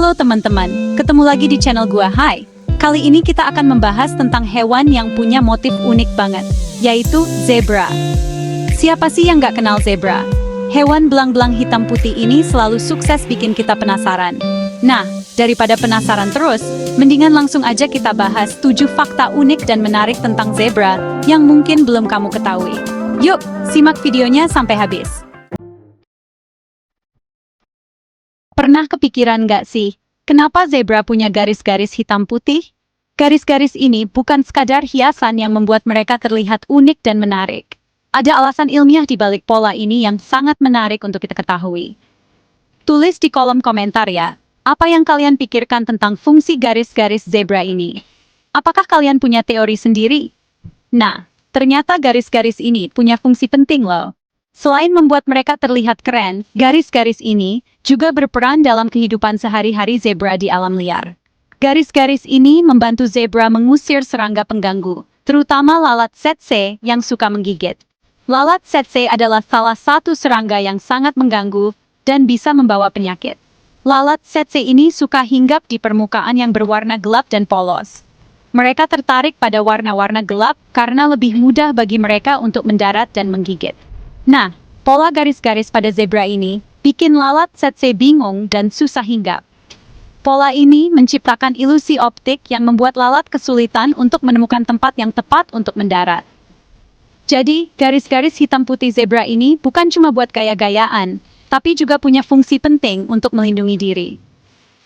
Halo teman-teman, ketemu lagi di channel gua. Hai. Kali ini kita akan membahas tentang hewan yang punya motif unik banget, yaitu zebra. Siapa sih yang gak kenal zebra? Hewan belang-belang hitam putih ini selalu sukses bikin kita penasaran. Nah, daripada penasaran terus, mendingan langsung aja kita bahas 7 fakta unik dan menarik tentang zebra yang mungkin belum kamu ketahui. Yuk, simak videonya sampai habis. Pernah kepikiran gak sih, kenapa zebra punya garis-garis hitam putih? Garis-garis ini bukan sekadar hiasan yang membuat mereka terlihat unik dan menarik. Ada alasan ilmiah di balik pola ini yang sangat menarik untuk kita ketahui. Tulis di kolom komentar ya, apa yang kalian pikirkan tentang fungsi garis-garis zebra ini? Apakah kalian punya teori sendiri? Nah, ternyata garis-garis ini punya fungsi penting loh. Selain membuat mereka terlihat keren, garis-garis ini juga berperan dalam kehidupan sehari-hari zebra di alam liar. Garis-garis ini membantu zebra mengusir serangga pengganggu, terutama lalat tsetse yang suka menggigit. Lalat tsetse adalah salah satu serangga yang sangat mengganggu dan bisa membawa penyakit. Lalat tsetse ini suka hinggap di permukaan yang berwarna gelap dan polos. Mereka tertarik pada warna-warna gelap karena lebih mudah bagi mereka untuk mendarat dan menggigit. Nah, pola garis-garis pada zebra ini bikin lalat tsetse bingung dan susah hinggap. Pola ini menciptakan ilusi optik yang membuat lalat kesulitan untuk menemukan tempat yang tepat untuk mendarat. Jadi, garis-garis hitam putih zebra ini bukan cuma buat gaya-gayaan, tapi juga punya fungsi penting untuk melindungi diri.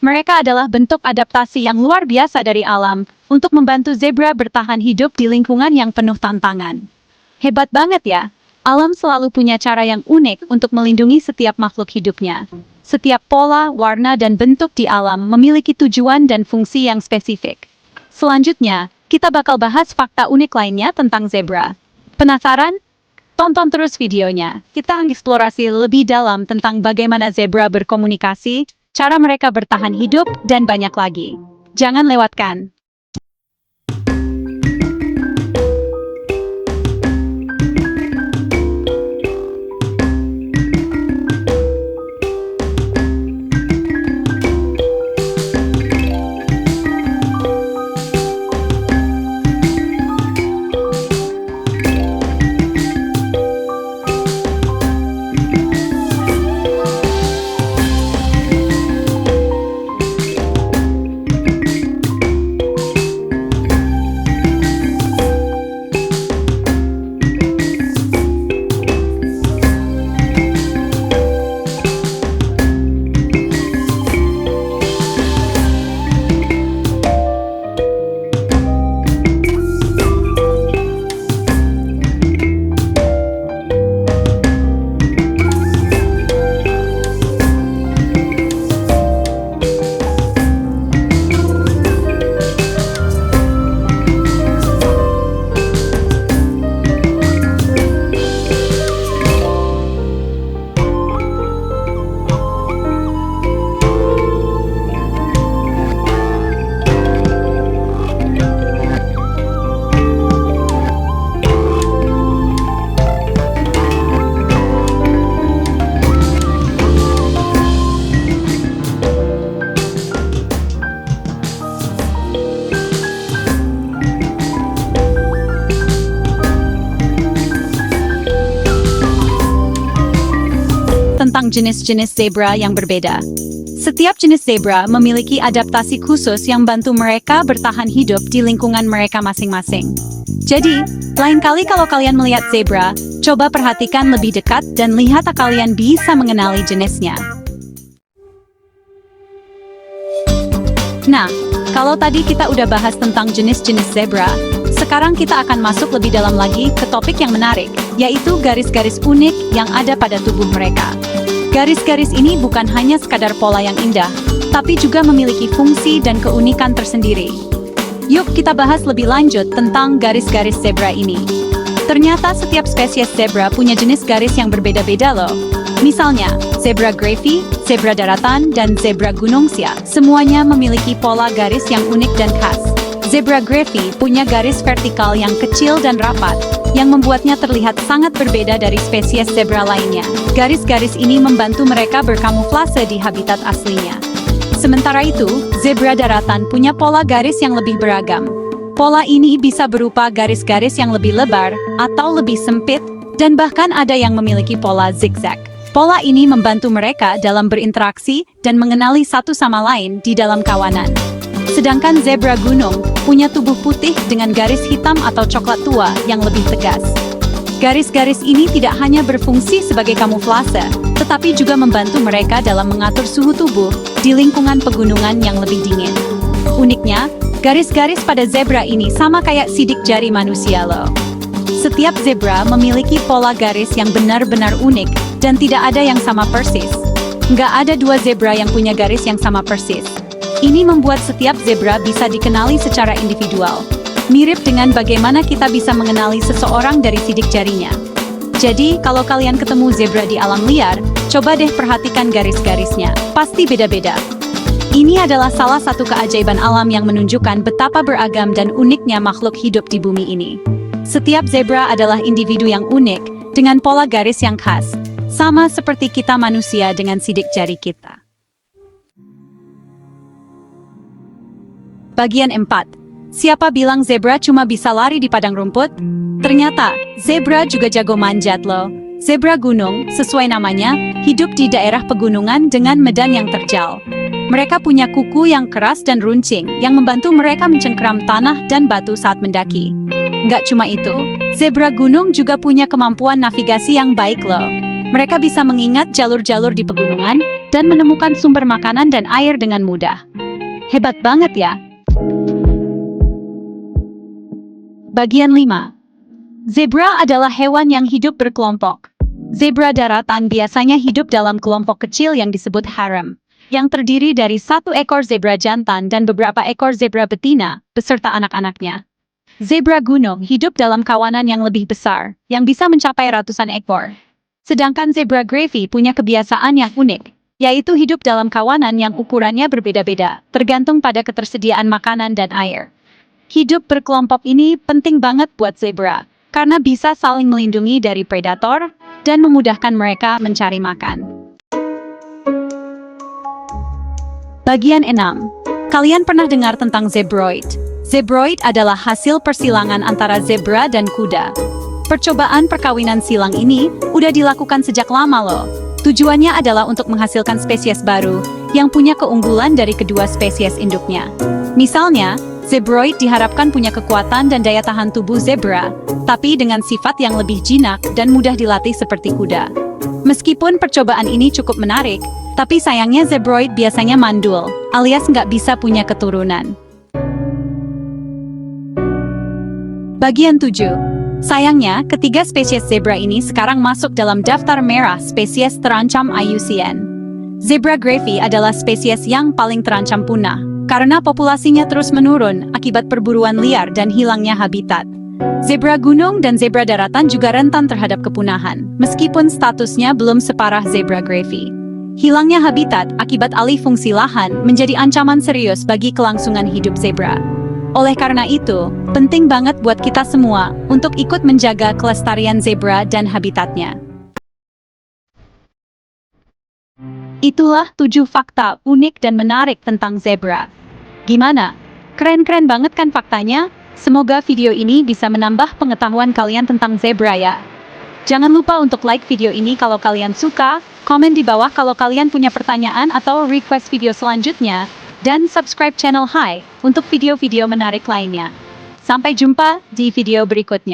Mereka adalah bentuk adaptasi yang luar biasa dari alam untuk membantu zebra bertahan hidup di lingkungan yang penuh tantangan. Hebat banget ya! Alam selalu punya cara yang unik untuk melindungi setiap makhluk hidupnya. Setiap pola, warna, dan bentuk di alam memiliki tujuan dan fungsi yang spesifik. Selanjutnya, kita bakal bahas fakta unik lainnya tentang zebra. Penasaran? Tonton terus videonya. Kita eksplorasi lebih dalam tentang bagaimana zebra berkomunikasi, cara mereka bertahan hidup, dan banyak lagi. Jangan lewatkan. Tentang jenis-jenis zebra yang berbeda. Setiap jenis zebra memiliki adaptasi khusus yang bantu mereka bertahan hidup di lingkungan mereka masing-masing. Jadi, lain kali kalau kalian melihat zebra, coba perhatikan lebih dekat dan lihat kalian bisa mengenali jenisnya. Nah, kalau tadi kita udah bahas tentang jenis-jenis zebra, sekarang kita akan masuk lebih dalam lagi ke topik yang menarik, yaitu garis-garis unik yang ada pada tubuh mereka. Garis-garis ini bukan hanya sekadar pola yang indah, tapi juga memiliki fungsi dan keunikan tersendiri. Yuk kita bahas lebih lanjut tentang garis-garis zebra ini. Ternyata setiap spesies zebra punya jenis garis yang berbeda-beda loh. Misalnya, zebra Greiffy, zebra daratan, dan zebra gunungsia, semuanya memiliki pola garis yang unik dan khas. Zebra Greiffy punya garis vertikal yang kecil dan rapat, yang membuatnya terlihat sangat berbeda dari spesies zebra lainnya. Garis-garis ini membantu mereka berkamuflase di habitat aslinya. Sementara itu, zebra daratan punya pola garis yang lebih beragam. Pola ini bisa berupa garis-garis yang lebih lebar atau lebih sempit, dan bahkan ada yang memiliki pola zigzag. Pola ini membantu mereka dalam berinteraksi dan mengenali satu sama lain di dalam kawanan. Sedangkan zebra gunung punya tubuh putih dengan garis hitam atau coklat tua yang lebih tegas. Garis-garis ini tidak hanya berfungsi sebagai kamuflase, tetapi juga membantu mereka dalam mengatur suhu tubuh di lingkungan pegunungan yang lebih dingin. Uniknya, garis-garis pada zebra ini sama kayak sidik jari manusia loh. Setiap zebra memiliki pola garis yang benar-benar unik dan tidak ada yang sama persis. Nggak ada dua zebra yang punya garis yang sama persis. Ini membuat setiap zebra bisa dikenali secara individual. Mirip dengan bagaimana kita bisa mengenali seseorang dari sidik jarinya. Jadi, kalau kalian ketemu zebra di alam liar, coba deh perhatikan garis-garisnya. Pasti beda-beda. Ini adalah salah satu keajaiban alam yang menunjukkan betapa beragam dan uniknya makhluk hidup di bumi ini. Setiap zebra adalah individu yang unik, dengan pola garis yang khas, sama seperti kita manusia dengan sidik jari kita. Bagian 4. Siapa bilang zebra cuma bisa lari di padang rumput? Ternyata, zebra juga jago manjat loh. Zebra gunung, sesuai namanya, hidup di daerah pegunungan dengan medan yang terjal. Mereka punya kuku yang keras dan runcing, yang membantu mereka mencengkeram tanah dan batu saat mendaki. Nggak cuma itu, zebra gunung juga punya kemampuan navigasi yang baik loh. Mereka bisa mengingat jalur-jalur di pegunungan, dan menemukan sumber makanan dan air dengan mudah. Hebat banget ya! Bagian 5. Zebra adalah hewan yang hidup berkelompok. Zebra daratan biasanya hidup dalam kelompok kecil yang disebut harem, yang terdiri dari satu ekor zebra jantan dan beberapa ekor zebra betina, beserta anak-anaknya. Zebra gunung hidup dalam kawanan yang lebih besar, yang bisa mencapai ratusan ekor. Sedangkan zebra gravy punya kebiasaan yang unik, yaitu hidup dalam kawanan yang ukurannya berbeda-beda, tergantung pada ketersediaan makanan dan air. Hidup berkelompok ini penting banget buat zebra, karena bisa saling melindungi dari predator dan memudahkan mereka mencari makan. Bagian 6. Kalian pernah dengar tentang zebroid? Zebroid adalah hasil persilangan antara zebra dan kuda. Percobaan perkawinan silang ini udah dilakukan sejak lama loh. Tujuannya adalah untuk menghasilkan spesies baru yang punya keunggulan dari kedua spesies induknya. Misalnya, zebroid diharapkan punya kekuatan dan daya tahan tubuh zebra, tapi dengan sifat yang lebih jinak dan mudah dilatih seperti kuda. Meskipun percobaan ini cukup menarik, tapi sayangnya zebroid biasanya mandul, alias nggak bisa punya keturunan. Bagian 7. Sayangnya, ketiga spesies zebra ini sekarang masuk dalam daftar merah spesies terancam IUCN. Zebra gravy adalah spesies yang paling terancam punah, karena populasinya terus menurun akibat perburuan liar dan hilangnya habitat. Zebra gunung dan zebra daratan juga rentan terhadap kepunahan, meskipun statusnya belum separah zebra gravy. Hilangnya habitat akibat alih fungsi lahan menjadi ancaman serius bagi kelangsungan hidup zebra. Oleh karena itu, penting banget buat kita semua untuk ikut menjaga kelestarian zebra dan habitatnya. Itulah 7 fakta unik dan menarik tentang zebra. Gimana? Keren-keren banget kan faktanya? Semoga video ini bisa menambah pengetahuan kalian tentang zebra ya. Jangan lupa untuk like video ini kalau kalian suka, komen di bawah kalau kalian punya pertanyaan atau request video selanjutnya, dan subscribe channel Hai untuk video-video menarik lainnya. Sampai jumpa di video berikutnya.